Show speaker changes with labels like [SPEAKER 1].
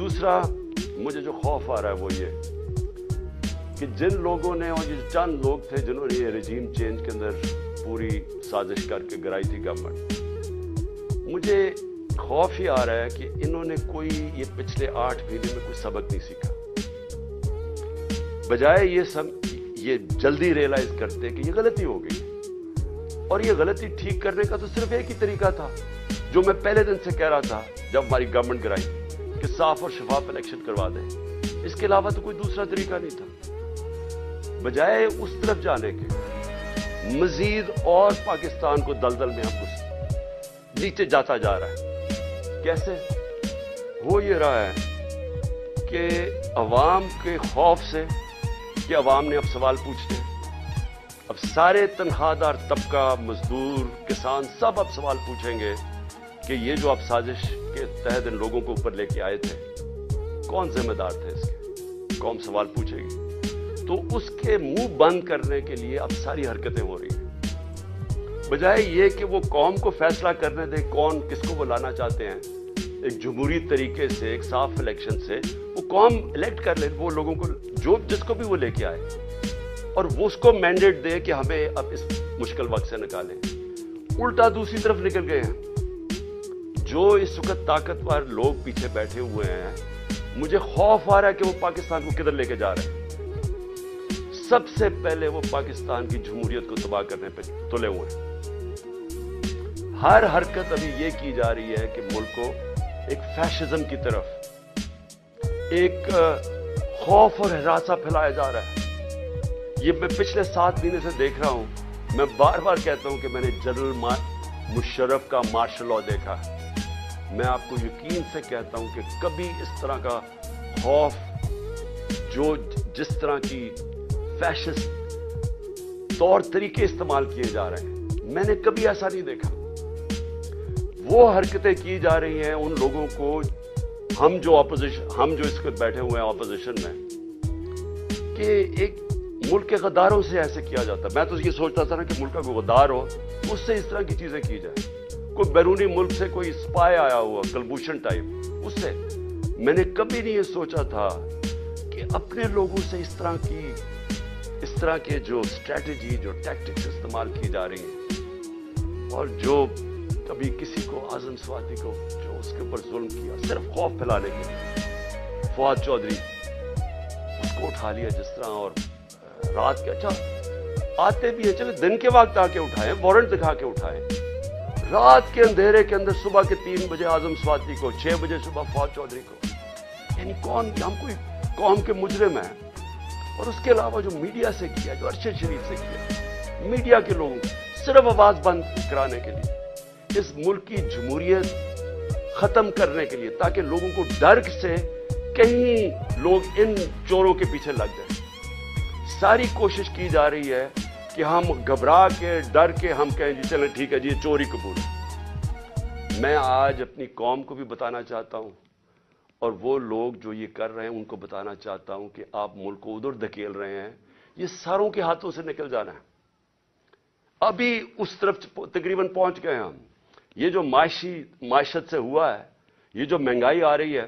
[SPEAKER 1] दूसरा मुझे जो खौफ आ रहा है वो ये कि जिन लोगों ने, और ये चंद लोग थे जिन्होंने ये रजीम चेंज के अंदर पूरी साजिश करके गिराई थी गवर्नमेंट, मुझे खौफ ही आ रहा है कि इन्होंने कोई ये पिछले 8 महीने में कोई सबक नहीं सीखा। बजाय ये जल्दी रियलाइज करते कि ये गलती हो गई, और ये गलती ठीक करने का तो सिर्फ एक ही तरीका था जो मैं पहले दिन से कह रहा था जब हमारी गवर्नमेंट गिराई कि साफ और शफाफ इलेक्शन करवा दें। इसके अलावा तो कोई दूसरा तरीका नहीं था। बजाय उस तरफ जाने के मजीद और पाकिस्तान को दलदल में हम नीचे जाता जा रहा है। कैसे हो ये रहा है कि अवाम के खौफ से कि अवाम ने अब सवाल पूछते हैं, अब सारे तनख्वाहदार तबका, मजदूर, किसान सब अब सवाल पूछेंगे कि ये जो आप साजिश के तहत इन लोगों को ऊपर लेके आए थे, कौन जिम्मेदार थे इसके? कौम सवाल पूछेगी। तो उसके मुंह बंद करने के लिए अब सारी हरकतें हो रही हैं। बजाय ये कि वो कौम को फैसला करने दे कौन किसको वो लाना चाहते हैं, एक जमहूरी तरीके से, एक साफ इलेक्शन से वो कौम इलेक्ट कर ले वो लोगों को, जो जिसको भी वो लेके आए, और वो उसको मैंडेट दे कि हमें अब इस मुश्किल वक्त से निकालें। उल्टा दूसरी तरफ निकल गए हैं। जो इस वक्त ताकतवर लोग पीछे बैठे हुए हैं, मुझे खौफ आ रहा है कि वो पाकिस्तान को किधर लेके जा रहे हैं। सबसे पहले वो पाकिस्तान की जमहूरियत को तबाह करने पे तुले हुए हैं। हर हरकत अभी ये की जा रही है कि मुल्क को एक फैशिज्म की तरफ, एक खौफ और हरासा फैलाया जा रहा है। ये मैं पिछले 7 महीने से देख रहा हूं। मैं बार बार कहता हूं कि मैंने जनरल मुशर्रफ का मार्शल लॉ देखा है। मैं आपको यकीन से कहता हूं कि कभी इस तरह का खौफ, जो जिस तरह की फैशिस्ट तौर तरीके इस्तेमाल किए जा रहे हैं, मैंने कभी ऐसा नहीं देखा। वो हरकतें की जा रही हैं उन लोगों को, हम जो इस पर बैठे हुए हैं ऑपोजिशन में, कि एक मुल्क के गद्दारों से ऐसे किया जाता। मैं तो ये सोचता था ना कि मुल्क का कोई गद्दार हो, उससे इस तरह की चीजें की जाए। कोई बैरूनी मुल्क से कोई स्पाई आया हुआ, कलभूषण टाइप, उससे। मैंने कभी नहीं ये सोचा था कि अपने लोगों से इस तरह के जो स्ट्रैटेजी, जो टैक्टिक्स इस्तेमाल की जा रही हैं, और जो कभी किसी को, आजम स्वाति को, जो उसके ऊपर जुल्म किया सिर्फ खौफ फैलाने के लिए, फवाद चौधरी, उसको उठा लिया जिस तरह, और रात के, अच्छा आते भी है, चलो दिन के वक्त आके उठाए, वारंट दिखा के उठाए, रात के अंधेरे के अंदर सुबह के 3 बजे आजम स्वाति को, 6 बजे सुबह फवाद चौधरी को। यानी कौन, हम कोई कौम के मुजरिम हैं। और उसके अलावा जो मीडिया से किया, जो अरशद शरीफ से किया, मीडिया के लोगों को सिर्फ आवाज बंद कराने के लिए, इस मुल्क की जमहूरियत खत्म करने के लिए, ताकि लोगों को डर से कहीं लोग इन चोरों के पीछे लग जाए। सारी कोशिश की जा रही है कि हम घबरा के, डर के हम कहें जी चलें ठीक है जी, ये चोरी कबूल है। मैं आज अपनी कौम को भी बताना चाहता हूं, और वो लोग जो ये कर रहे हैं उनको बताना चाहता हूं कि आप मुल्क को उधर धकेल रहे हैं, ये सारों के हाथों से निकल जाना है। अभी उस तरफ तकरीबन पहुंच गए हम। ये जो माशत से हुआ है, ये जो महंगाई आ रही है,